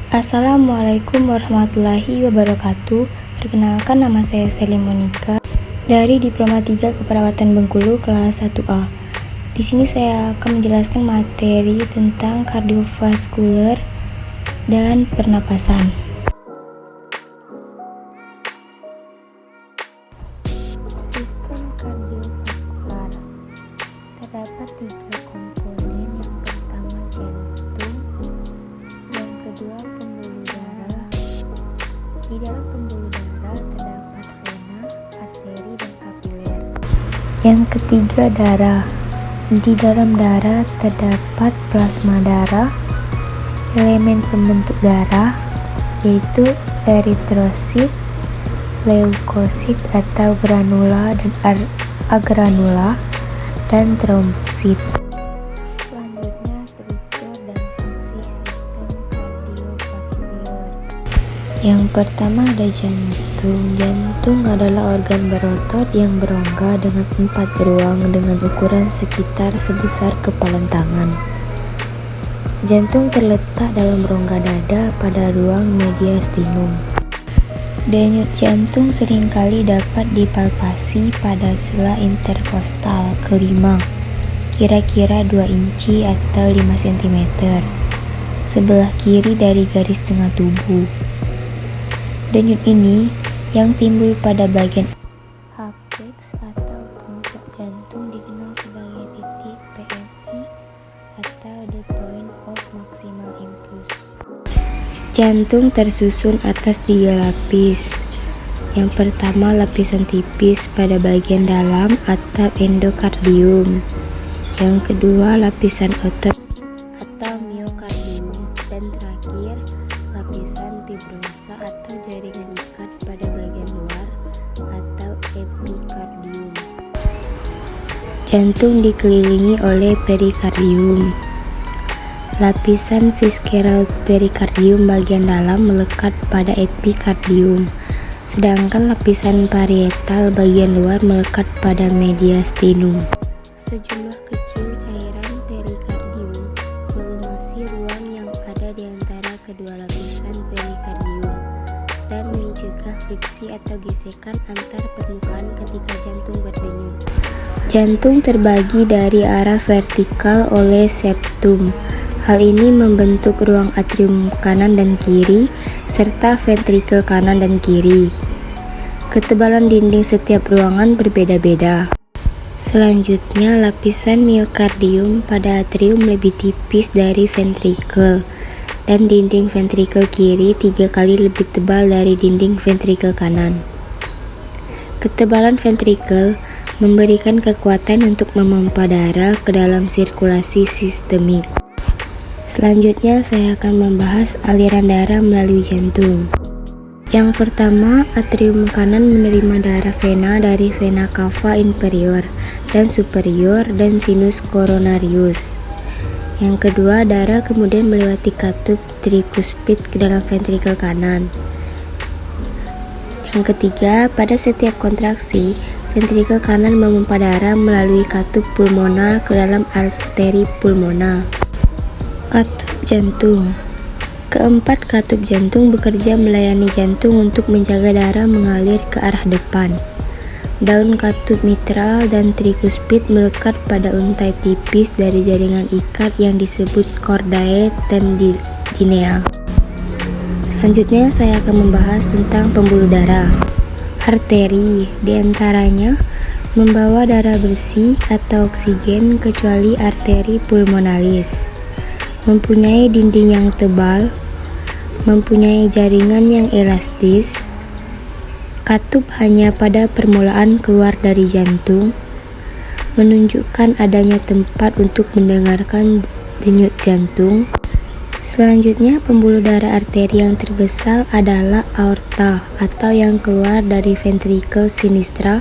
Assalamualaikum warahmatullahi wabarakatuh. Perkenalkan, nama saya Selin Monika dari Diploma 3 Keperawatan Bengkulu kelas 1A. Di sini saya akan menjelaskan materi tentang kardiovaskuler dan pernapasan. Sistem kardiovaskular terdapat 3 komponen. Yang pertama jantung, yang kedua pembuluh darah. Di dalam pembuluh darah terdapat vena, arteri, dan kapiler. Yang ketiga darah. Di dalam darah terdapat plasma darah, elemen pembentuk darah yaitu eritrosit, leukosit atau granula dan agranula, dan trombosit. Selanjutnya struktur dan fungsi sistem kardiovaskuler. Yang pertama ada jantung. Jantung adalah organ berotot yang berongga dengan 4 ruang dengan ukuran sekitar sebesar kepalan tangan. Jantung terletak dalam rongga dada pada ruang mediastinum. Denyut jantung seringkali dapat dipalpasi pada sela interkostal kelima, kira-kira 2 inci atau 5 cm, sebelah kiri dari garis tengah tubuh. Denyut ini yang timbul pada bagian apex atau puncak jantung dikenal sebagai titik PMI atau the point of maximal impulse. Jantung tersusun atas 3 lapis. Yang pertama lapisan tipis pada bagian dalam atau endokardium. Yang kedua lapisan otot atau miokardium, dan terakhir lapisan fibrosa atau jaringan ikat pada bagian luar atau epikardium. Jantung dikelilingi oleh perikardium. Lapisan visceral perikardium bagian dalam melekat pada epikardium, sedangkan lapisan parietal bagian luar melekat pada mediastinum. Sejumlah kecil cairan perikardium melumasi ruang yang ada di antara kedua lapisan perikardium dan mencegah friksi atau gesekan antar permukaan ketika jantung berdenyut. Jantung terbagi dari arah vertikal oleh septum. Hal ini membentuk ruang atrium kanan dan kiri, serta ventrikel kanan dan kiri. Ketebalan dinding setiap ruangan berbeda-beda. Selanjutnya, lapisan miokardium pada atrium lebih tipis dari ventrikel, dan dinding ventrikel kiri 3 kali lebih tebal dari dinding ventrikel kanan. Ketebalan ventrikel memberikan kekuatan untuk memompa darah ke dalam sirkulasi sistemik. Selanjutnya saya akan membahas aliran darah melalui jantung. Yang pertama, atrium kanan menerima darah vena dari vena cava inferior dan superior dan sinus coronarius. Yang kedua, darah kemudian melewati katup trikuspid ke dalam ventrikel kanan. Yang ketiga, pada setiap kontraksi, ventrikel kanan memompa darah melalui katup pulmonal ke dalam arteri pulmonal. Katup jantung. Keempat katup jantung bekerja melayani jantung untuk menjaga darah mengalir ke arah depan. Daun katup mitral dan trikuspid melekat pada untai tipis dari jaringan ikat yang disebut chordae tendinea. Selanjutnya saya akan membahas tentang pembuluh darah. Arteri diantaranya membawa darah bersih atau oksigen kecuali arteri pulmonalis. Mempunyai dinding yang tebal, mempunyai jaringan yang elastis, katup hanya pada permulaan keluar dari jantung, menunjukkan adanya tempat untuk mendengarkan denyut jantung. Selanjutnya, pembuluh darah arteri yang terbesar adalah aorta atau yang keluar dari ventrikel sinistra,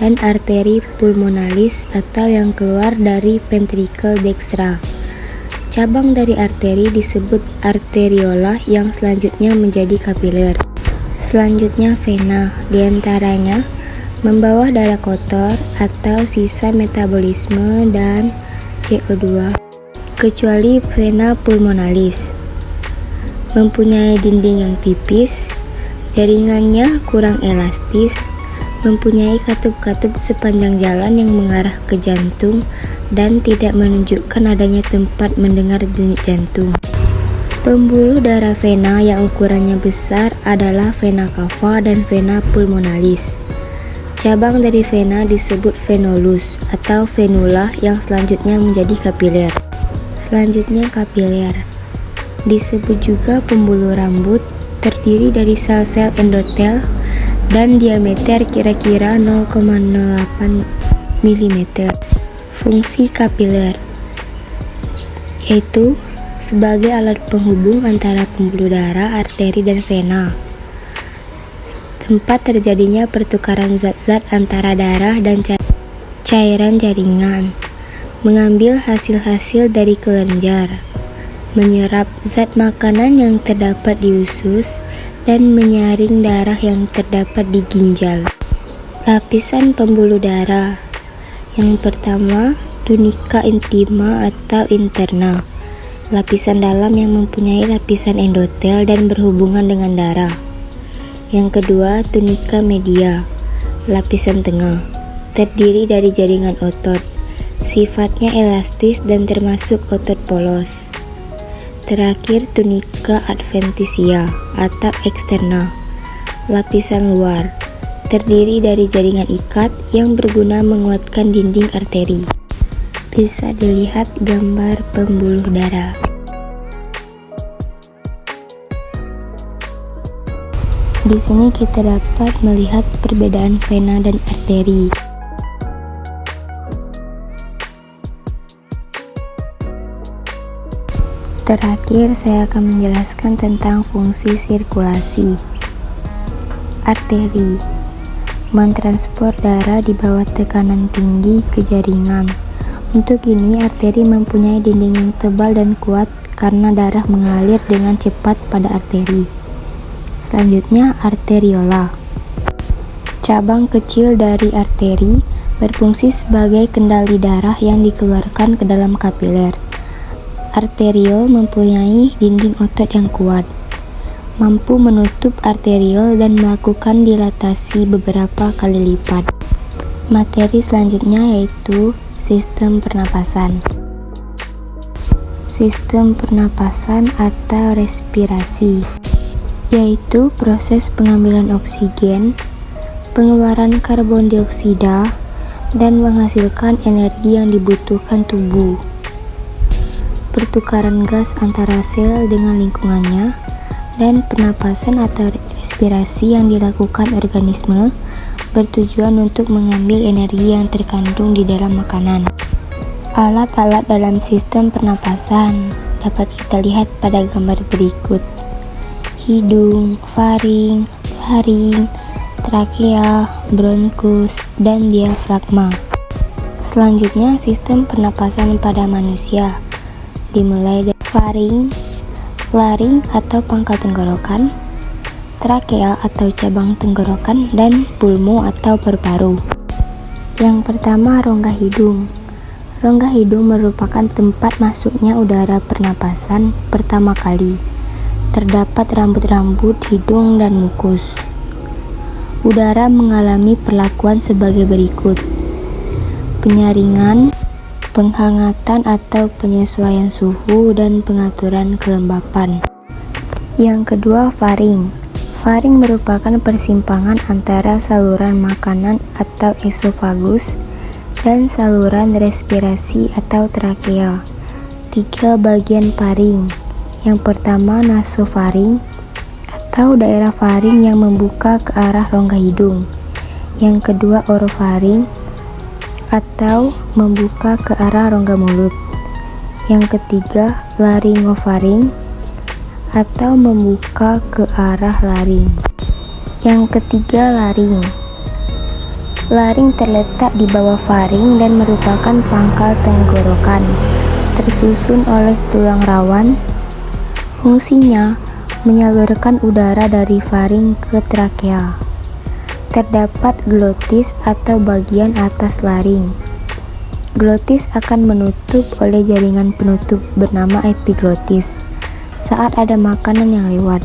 dan arteri pulmonalis atau yang keluar dari ventrikel dextra. Cabang dari arteri disebut arteriola yang selanjutnya menjadi kapiler. Selanjutnya vena, diantaranya membawa darah kotor atau sisa metabolisme dan CO2, kecuali vena pulmonalis. mempunyai dinding yang tipis, jaringannya kurang elastis, mempunyai katup-katup sepanjang jalan yang mengarah ke jantung, dan tidak menunjukkan adanya tempat mendengar denyut jantung. Pembuluh darah vena yang ukurannya besar adalah vena cava dan vena pulmonalis. Cabang dari vena disebut venolus atau venula yang selanjutnya menjadi kapiler. Selanjutnya kapiler. Disebut juga pembuluh rambut, terdiri dari sel-sel endotel dan diameter kira-kira 0,08 mm. Fungsi kapiler yaitu sebagai alat penghubung antara pembuluh darah, arteri, dan vena. Tempat terjadinya pertukaran zat-zat antara darah dan cairan jaringan. Mengambil hasil-hasil dari kelenjar. Menyerap zat makanan yang terdapat di usus dan menyaring darah yang terdapat di ginjal. Lapisan pembuluh darah. Yang pertama, tunika intima atau interna. Lapisan dalam yang mempunyai lapisan endotel dan berhubungan dengan darah. Yang kedua, tunika media, lapisan tengah, terdiri dari jaringan otot, sifatnya elastis dan termasuk otot polos. Terakhir, tunika adventitia atau eksterna, lapisan luar, terdiri dari jaringan ikat yang berguna menguatkan dinding arteri. Bisa dilihat gambar pembuluh darah. Di sini kita dapat melihat perbedaan vena dan arteri. Terakhir, saya akan menjelaskan tentang fungsi sirkulasi. Arteri mentransport darah di bawah tekanan tinggi ke jaringan. Untuk ini, arteri mempunyai dinding yang tebal dan kuat karena darah mengalir dengan cepat pada arteri. Selanjutnya, arteriola. Cabang kecil dari arteri berfungsi sebagai kendali darah yang dikeluarkan ke dalam kapiler. Arteriol mempunyai dinding otot yang kuat, mampu menutup arteriol dan melakukan dilatasi beberapa kali lipat. Materi selanjutnya yaitu sistem pernapasan. Sistem pernapasan atau respirasi, yaitu proses pengambilan oksigen, pengeluaran karbon dioksida, dan menghasilkan energi yang dibutuhkan tubuh. Pertukaran gas antara sel dengan lingkungannya, dan pernapasan atau respirasi yang dilakukan organisme bertujuan untuk mengambil energi yang terkandung di dalam makanan. Alat-alat dalam sistem pernapasan dapat kita lihat pada gambar berikut. Hidung, faring, laring, trakea, bronkus, dan diafragma. Selanjutnya, sistem pernapasan pada manusia dimulai dari faring, laring atau pangkal tenggorokan, trakea atau cabang tenggorokan, dan pulmo atau paru-paru. Yang pertama, rongga hidung. Rongga hidung merupakan tempat masuknya udara pernapasan pertama kali. Terdapat rambut-rambut hidung dan mukus. Udara mengalami perlakuan sebagai berikut: penyaringan, penghangatan atau penyesuaian suhu, dan pengaturan kelembapan. Yang kedua, faring. Faring merupakan persimpangan antara saluran makanan atau esofagus dan saluran respirasi atau trakea. 3 bagian faring. Yang pertama, nasofaring atau daerah faring yang membuka ke arah rongga hidung. Yang kedua, orofaring atau membuka ke arah rongga mulut. Yang ketiga, laringofaring atau membuka ke arah laring. Yang ketiga, laring. Laring terletak di bawah faring dan merupakan pangkal tenggorokan, tersusun oleh tulang rawan. Fungsinya menyalurkan udara dari faring ke trakea. Terdapat glotis atau bagian atas laring. Glotis akan menutup oleh jaringan penutup bernama epiglotis. saat ada makanan yang lewat.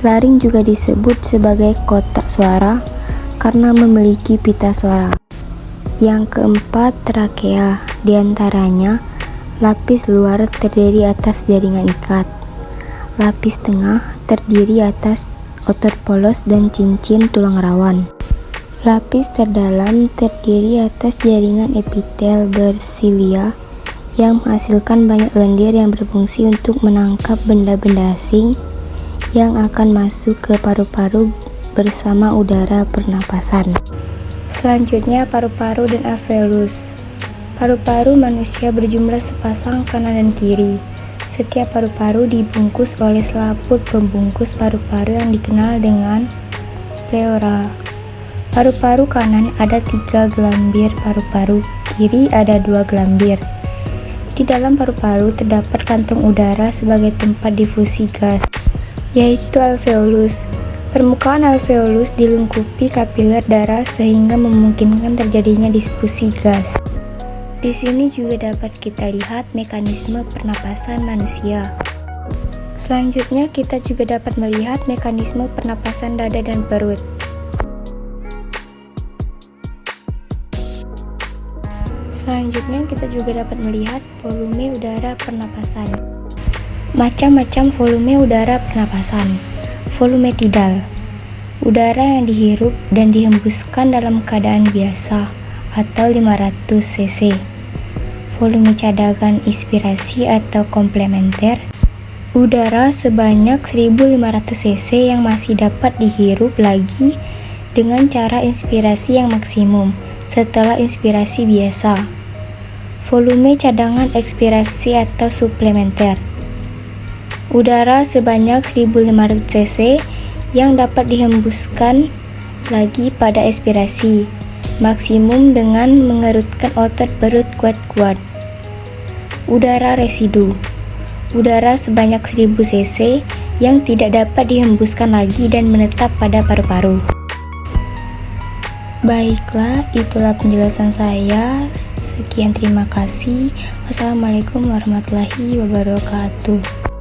Laring juga disebut sebagai kotak suara karena memiliki pita suara. Yang keempat, trakea. Di antaranya, lapis luar terdiri atas jaringan ikat. Lapis tengah terdiri atas otot polos dan cincin tulang rawan. Lapis terdalam terdiri atas jaringan epitel bersilia yang menghasilkan banyak lendir yang berfungsi untuk menangkap benda-benda asing yang akan masuk ke paru-paru bersama udara pernapasan. Selanjutnya, paru-paru dan alveolus. Paru-paru manusia berjumlah sepasang kanan dan kiri. Setiap paru-paru dibungkus oleh selaput pembungkus paru-paru yang dikenal dengan pleura. Paru-paru kanan ada 3 gelambir, paru-paru kiri ada 2 gelambir. Di dalam paru-paru terdapat kantong udara sebagai tempat difusi gas, yaitu alveolus. Permukaan alveolus dilengkapi kapiler darah sehingga memungkinkan terjadinya difusi gas. Di sini juga dapat kita lihat mekanisme pernapasan manusia. Selanjutnya kita juga dapat melihat mekanisme pernapasan dada dan perut. Selanjutnya kita juga dapat melihat volume udara pernapasan. Macam-macam volume udara pernapasan. Volume tidal, udara yang dihirup dan dihembuskan dalam keadaan biasa atau 500 cc. Volume cadangan inspirasi atau komplementer, udara sebanyak 1500 cc yang masih dapat dihirup lagi dengan cara inspirasi yang maksimum setelah inspirasi biasa. Volume cadangan ekspirasi atau suplementer, udara sebanyak 1500 cc yang dapat dihembuskan lagi pada ekspirasi maksimum dengan mengerutkan otot perut kuat-kuat. Udara residu, udara sebanyak 1000 cc yang tidak dapat dihembuskan lagi dan menetap pada paru-paru. Baiklah, itulah penjelasan saya. Sekian, terima kasih. Wassalamualaikum warahmatullahi wabarakatuh.